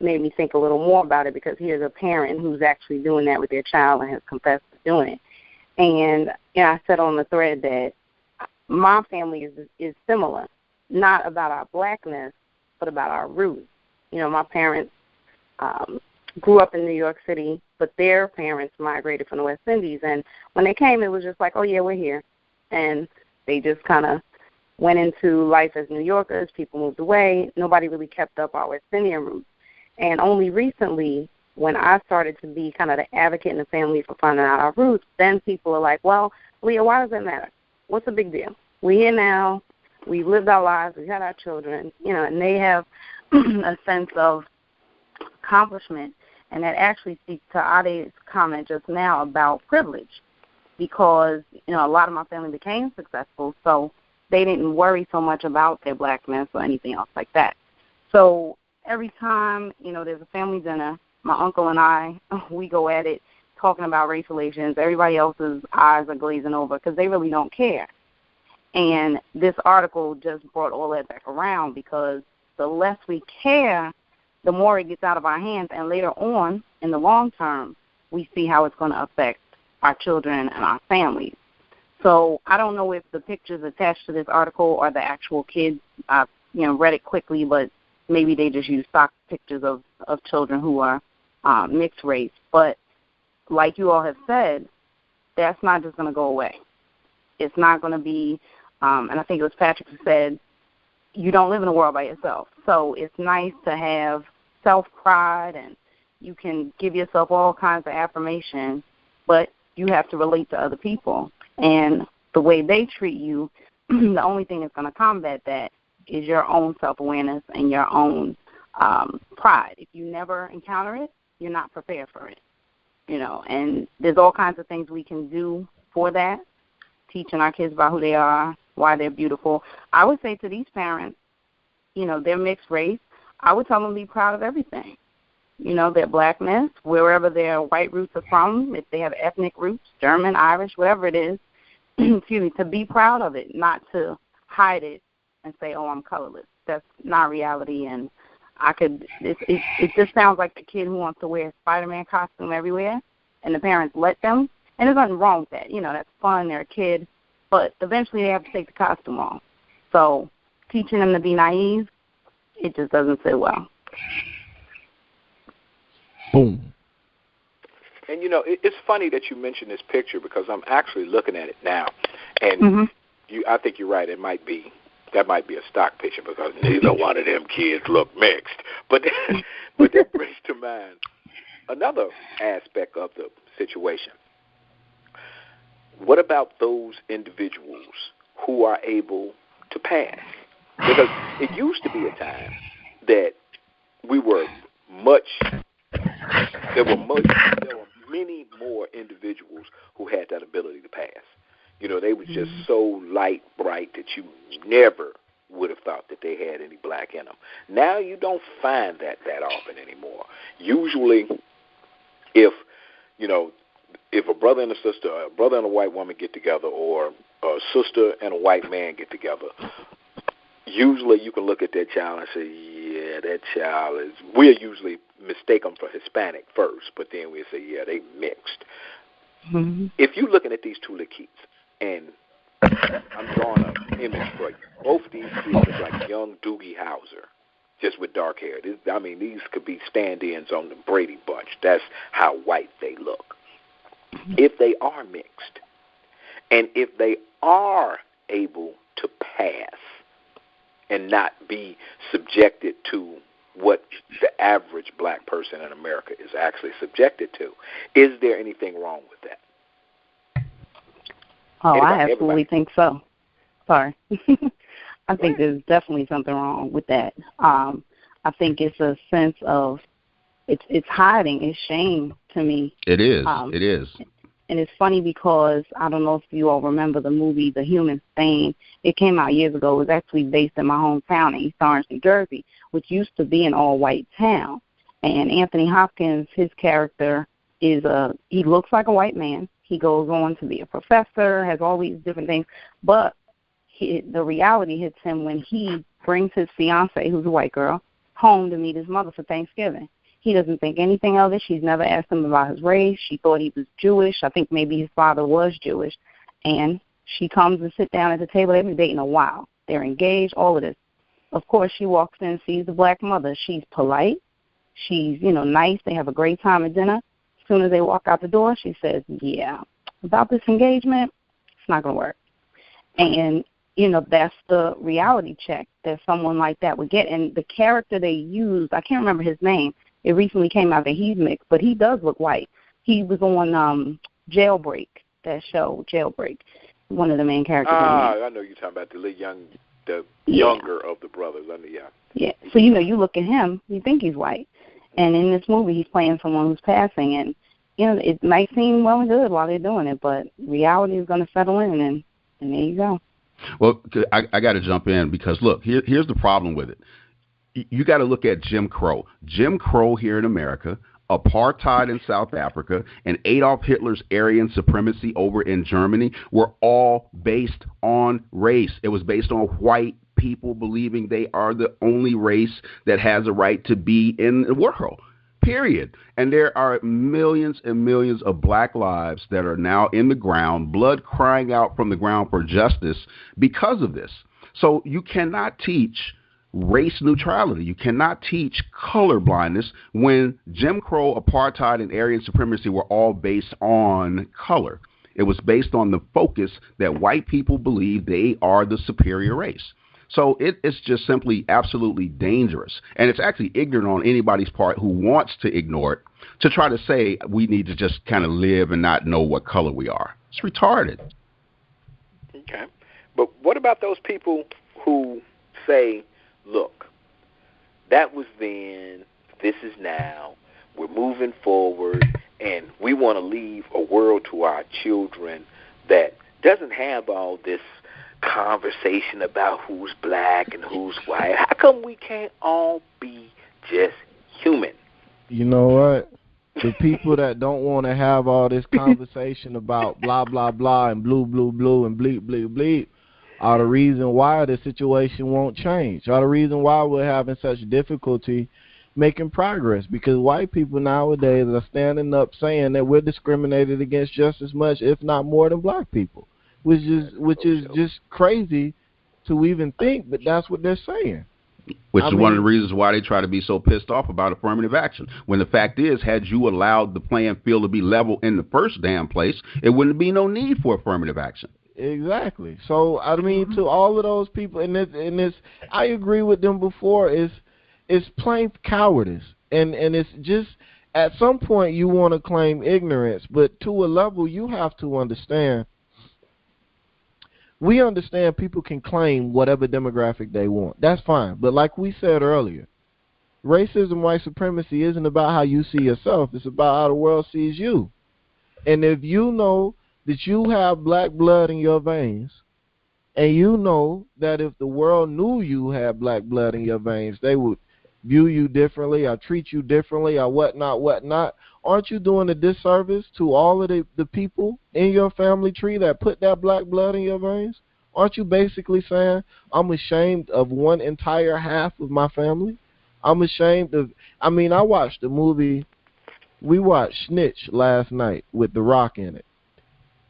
made me think a little more about it because here's a parent who's actually doing that with their child and has confessed to doing it. And, I said on the thread that my family is similar, not about our blackness, but about our roots. My parents grew up in New York City, but their parents migrated from the West Indies. And when they came, it was just like, oh, yeah, we're here. And they just kind of went into life as New Yorkers. People moved away. Nobody really kept up our West Indian roots. And only recently, when I started to be kind of the advocate in the family for finding out our roots, then people are like, well, Leah, why does that matter? What's the big deal? We're here now. We've lived our lives. We've had our children, and they have a sense of accomplishment. And that actually speaks to Ade's comment just now about privilege because, a lot of my family became successful, so they didn't worry so much about their blackness or anything else like that. So every time, there's a family dinner, my uncle and I, we go at it talking about race relations. Everybody else's eyes are glazing over because they really don't care. And this article just brought all that back around because the less we care, the more it gets out of our hands. And later on, in the long term, we see how it's going to affect our children and our families. So I don't know if the pictures attached to this article are the actual kids. I read it quickly, but maybe they just use stock pictures of children who are mixed race. But like you all have said, that's not just going to go away. It's not going to be, and I think it was Patrick who said, you don't live in a world by yourself. So it's nice to have self-pride, and you can give yourself all kinds of affirmation, but you have to relate to other people. And the way they treat you, the only thing that's going to combat that is your own self-awareness and your own pride. If you never encounter it, you're not prepared for it. You know, and there's all kinds of things we can do for that, teaching our kids about who they are, why they're beautiful. I would say to these parents, you know, they're mixed race. I would tell them to be proud of everything. You know, their blackness, wherever their white roots are from, if they have ethnic roots, German, Irish, whatever it is, excuse me, to be proud of it, not to hide it and say, oh, I'm colorless. That's not reality. And it just sounds like the kid who wants to wear a Spider-Man costume everywhere, and the parents let them. And there's nothing wrong with that. You know, that's fun. They're a kid. But eventually they have to take the costume off. So teaching them to be naive, it just doesn't sit well. Boom. And, you know, it's funny that you mentioned this picture because I'm actually looking at it now. And I think you're right. That might be a stock picture because neither one of them kids look mixed. But that brings to mind another aspect of the situation. What about those individuals who are able to pass? Because it used to be a time that there were many more individuals who had that ability to pass. You know, they were just so light, bright that you never would have thought that they had any black in them. Now you don't find that often anymore. Usually, if a brother and a sister, a brother and a white woman get together, or a sister and a white man get together, usually you can look at that child and say, yeah, that child is, we'll usually mistake them for Hispanic first, but then we'll say, yeah, they mixed. If you're looking at these two little kids, and I'm drawing an image for you, both these kids look like young Doogie Howser, just with dark hair. These could be stand-ins on the Brady Bunch. That's how white they look. If they are mixed, and if they are able to pass and not be subjected to what the average black person in America is actually subjected to, is there anything wrong with that? Oh, I absolutely think so. Sorry. I think there's definitely something wrong with that. I think it's a sense of it's hiding. It's shame to me. It is. It is. And it's funny because I don't know if you all remember the movie The Human Stain. It came out years ago. It was actually based in my hometown in East Orange, New Jersey, which used to be an all-white town. And Anthony Hopkins, his character, he looks like a white man. He goes on to be a professor, has all these different things. But the reality hits him when he brings his fiancée, who's a white girl, home to meet his mother for Thanksgiving. He doesn't think anything of it. She's never asked him about his race. She thought he was Jewish. I think maybe his father was Jewish. And she comes and sits down at the table. They've been dating a while. They're engaged, all of this. Of course, she walks in and sees the black mother. She's polite. She's, nice. They have a great time at dinner. As soon as they walk out the door, she says, yeah, about this engagement, it's not going to work. And, that's the reality check that someone like that would get. And the character they used, I can't remember his name. It recently came out that he's mixed, but he does look white. He was on Jailbreak, that show, Jailbreak, one of the main characters. I know you're talking about the younger of the brothers. Yeah. So, you look at him, you think he's white. And in this movie, he's playing someone who's passing. And, it might seem well and good while they're doing it, but reality is going to settle in, and there you go. Well, I got to jump in because, look, here's the problem with it. You got to look at Jim Crow. Jim Crow here in America, apartheid in South Africa, and Adolf Hitler's Aryan supremacy over in Germany were all based on race. It was based on white people believing they are the only race that has a right to be in the world, period. And there are millions and millions of black lives that are now in the ground, blood crying out from the ground for justice because of this. So you cannot teach race neutrality. You cannot teach color blindness when Jim Crow, apartheid, and Aryan supremacy were all based on color. It was based on the focus that white people believe they are the superior race. So it's just simply absolutely dangerous. And it's actually ignorant on anybody's part who wants to ignore it to try to say we need to just kind of live and not know what color we are. It's retarded. Okay. But what about those people who say, look, that was then, this is now, we're moving forward, and we want to leave a world to our children that doesn't have all this conversation about who's black and who's white. How come we can't all be just human? You know what? The people that don't want to have all this conversation about blah, blah, blah, and blue, blue, blue, and bleep, bleep, bleep are the reason why the situation won't change, are the reason why we're having such difficulty making progress, because white people nowadays are standing up saying that we're discriminated against just as much, if not more, than black people, which is just crazy to even think, but that's what they're saying. Which is one of the reasons why they try to be so pissed off about affirmative action. When the fact is, had you allowed the playing field to be level in the first damn place, it wouldn't be no need for affirmative action. Exactly. So, I mean, to all of those people, and this, I agree with them before, it's plain cowardice. And it's just, at some point you want to claim ignorance, but to a level you have to understand. We understand people can claim whatever demographic they want. That's fine. But like we said earlier, racism, white supremacy isn't about how you see yourself. It's about how the world sees you. And if you know that you have black blood in your veins, and you know that if the world knew you had black blood in your veins, they would view you differently or treat you differently or whatnot, aren't you doing a disservice to all of the people in your family tree that put that black blood in your veins? Aren't you basically saying, I'm ashamed of one entire half of my family? I'm ashamed of, I watched the movie, we watched Snitch last night with The Rock in it.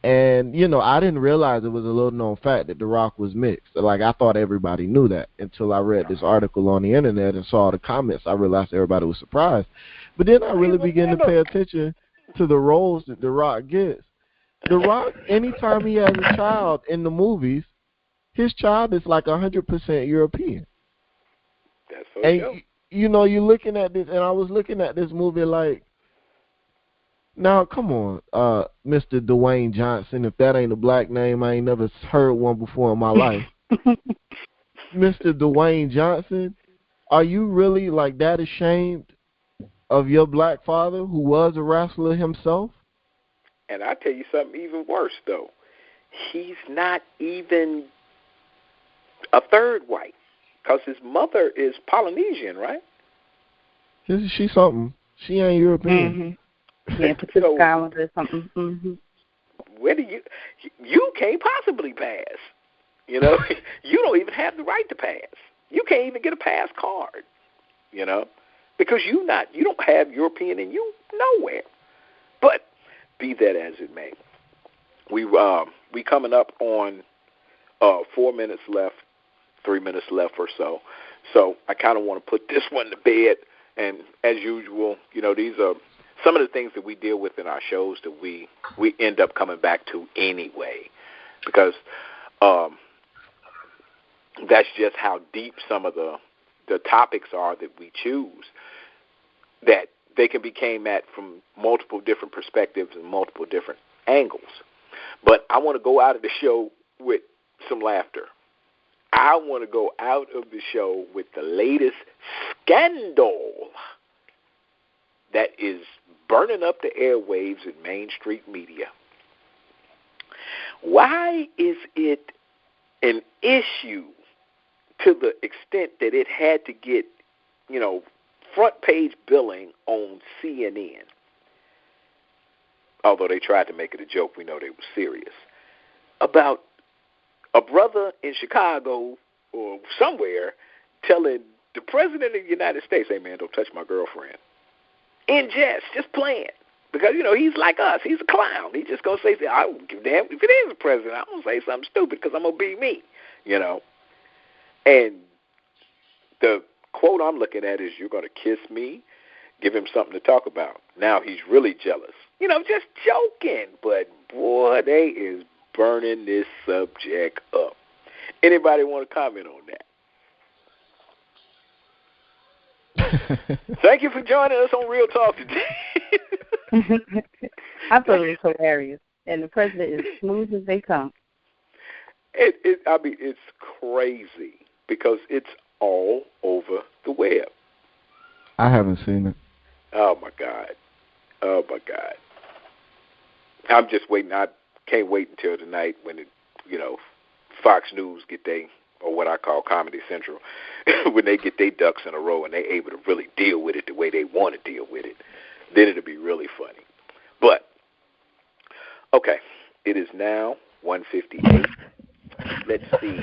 And, I didn't realize it was a little known fact that The Rock was mixed. Like, I thought everybody knew that until I read this article on the internet and saw the comments. I realized everybody was surprised. But then I really began to pay attention to the roles that The Rock gets. The Rock, anytime he has a child in the movies, his child is like 100% European. That's so and, true. You're looking at this, and I was looking at this movie like, now, come on, Mr. Dwayne Johnson. If that ain't a black name, I ain't never heard one before in my life. Mr. Dwayne Johnson, are you really like that ashamed of your black father who was a wrestler himself? And I tell you something even worse, though. He's not even a third white, because his mother is Polynesian, right? She's something. She ain't European. Mm-hmm. Yeah, Pacific Islanders or something. Mm-hmm. Where do you can't possibly pass. You don't even have the right to pass. You can't even get a pass card. Because you don't have European in you nowhere. But be that as it may, we coming up on 4 minutes left, 3 minutes left or so. So I kind of want to put this one to bed. And as usual, these are some of the things that we deal with in our shows that we end up coming back to anyway, because that's just how deep some of the topics are that we choose, that they can be came at from multiple different perspectives and multiple different angles. But I want to go out of the show with some laughter. I want to go out of the show with the latest scandal that is burning up the airwaves in Main Street media. Why is it an issue to the extent that it had to get, front page billing on CNN? Although they tried to make it a joke, we know they were serious. About a brother in Chicago or somewhere telling the president of the United States, hey, man, don't touch my girlfriend. In jest, just playing. Because, he's like us. He's a clown. He's just going to say, I don't give a damn if it is a president. I'm going to say something stupid because I'm going to be me, And the quote I'm looking at is, "You're going to kiss me," give him something to talk about. Now he's really jealous. Just joking. But, boy, they is burning this subject up. Anybody want to comment on that? Thank you for joining us on Real Talk today. I thought it was hilarious. And the president is smooth as they come. It's crazy because it's all over the web. I haven't seen it. Oh, my God. I'm just waiting. I can't wait until tonight when Fox News get or what I call Comedy Central, when they get their ducks in a row and they're able to really deal with it the way they want to deal with it. Then it'll be really funny. But, okay, it is now 1:58. Let's see.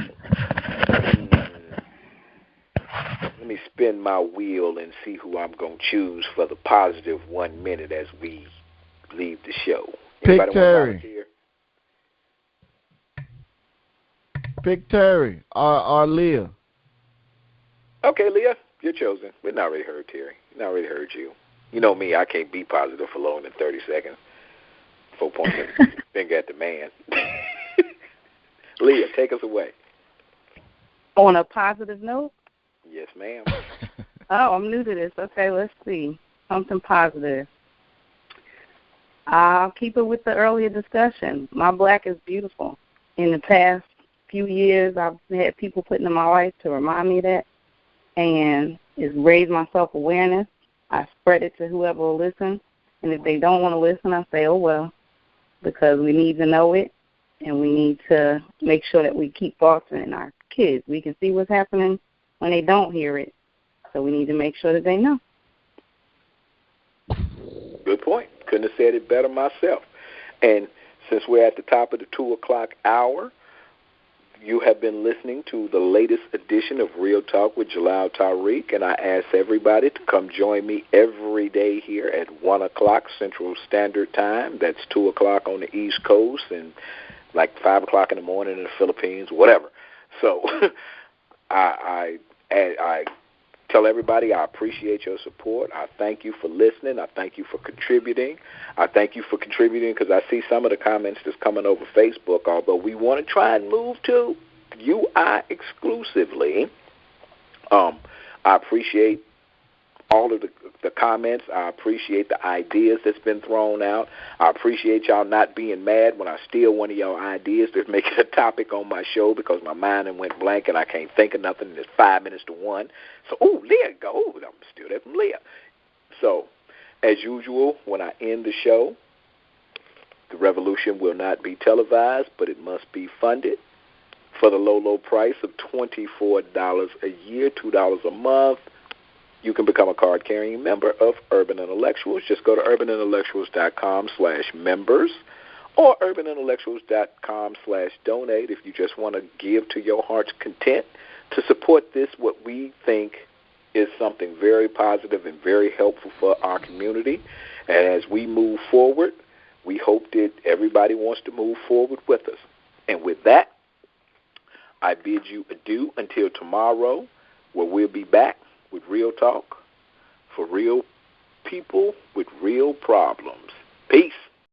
Let me spin my wheel and see who I'm going to choose for the positive 1 minute as we leave the show. Pick Terry. Pick Terry or Leah. Okay, Leah, you're chosen. We've not already heard Terry. We've not already heard you. You know me, I can't be positive for longer than 30 seconds. 4 points finger at the man. Leah, take us away. On a positive note? Yes, ma'am. Oh, I'm new to this. Okay, let's see. Something positive. I'll keep it with the earlier discussion. My black is beautiful. In the past few years, I've had people putting in my life to remind me of that, and it's raised my self-awareness. I spread it to whoever will listen, and if they don't want to listen, I say, oh, well, because we need to know it, and we need to make sure that we keep fostering our kids. We can see what's happening when they don't hear it, so we need to make sure that they know. Good point. Couldn't have said it better myself. And since we're at the top of the 2 o'clock hour, you have been listening to the latest edition of Real Talk with Jalal Tariq, and I ask everybody to come join me every day here at 1 o'clock Central Standard Time. That's 2 o'clock on the East Coast and like 5 o'clock in the morning in the Philippines, whatever. So I tell everybody I appreciate your support. I thank you for listening. I thank you for contributing. I thank you for contributing because I see some of the comments that's coming over Facebook, although we want to try and move to UI exclusively. I appreciate all of the comments. I appreciate the ideas that's been thrown out. I appreciate y'all not being mad when I steal one of y'all ideas to make it a topic on my show because my mind went blank and I can't think of nothing and it's 5 minutes to 1. So, Leah, go. I'm going to steal that from Leah. So, as usual, when I end the show, the revolution will not be televised, but it must be funded for the low, low price of $24 a year, $2 a month. You can become a card-carrying member of Urban Intellectuals. Just go to urbanintellectuals.com/members or urbanintellectuals.com/donate if you just want to give to your heart's content to support this, what we think is something very positive and very helpful for our community. And as we move forward, we hope that everybody wants to move forward with us. And with that, I bid you adieu until tomorrow, where we'll be back with Real Talk for real people with real problems. Peace.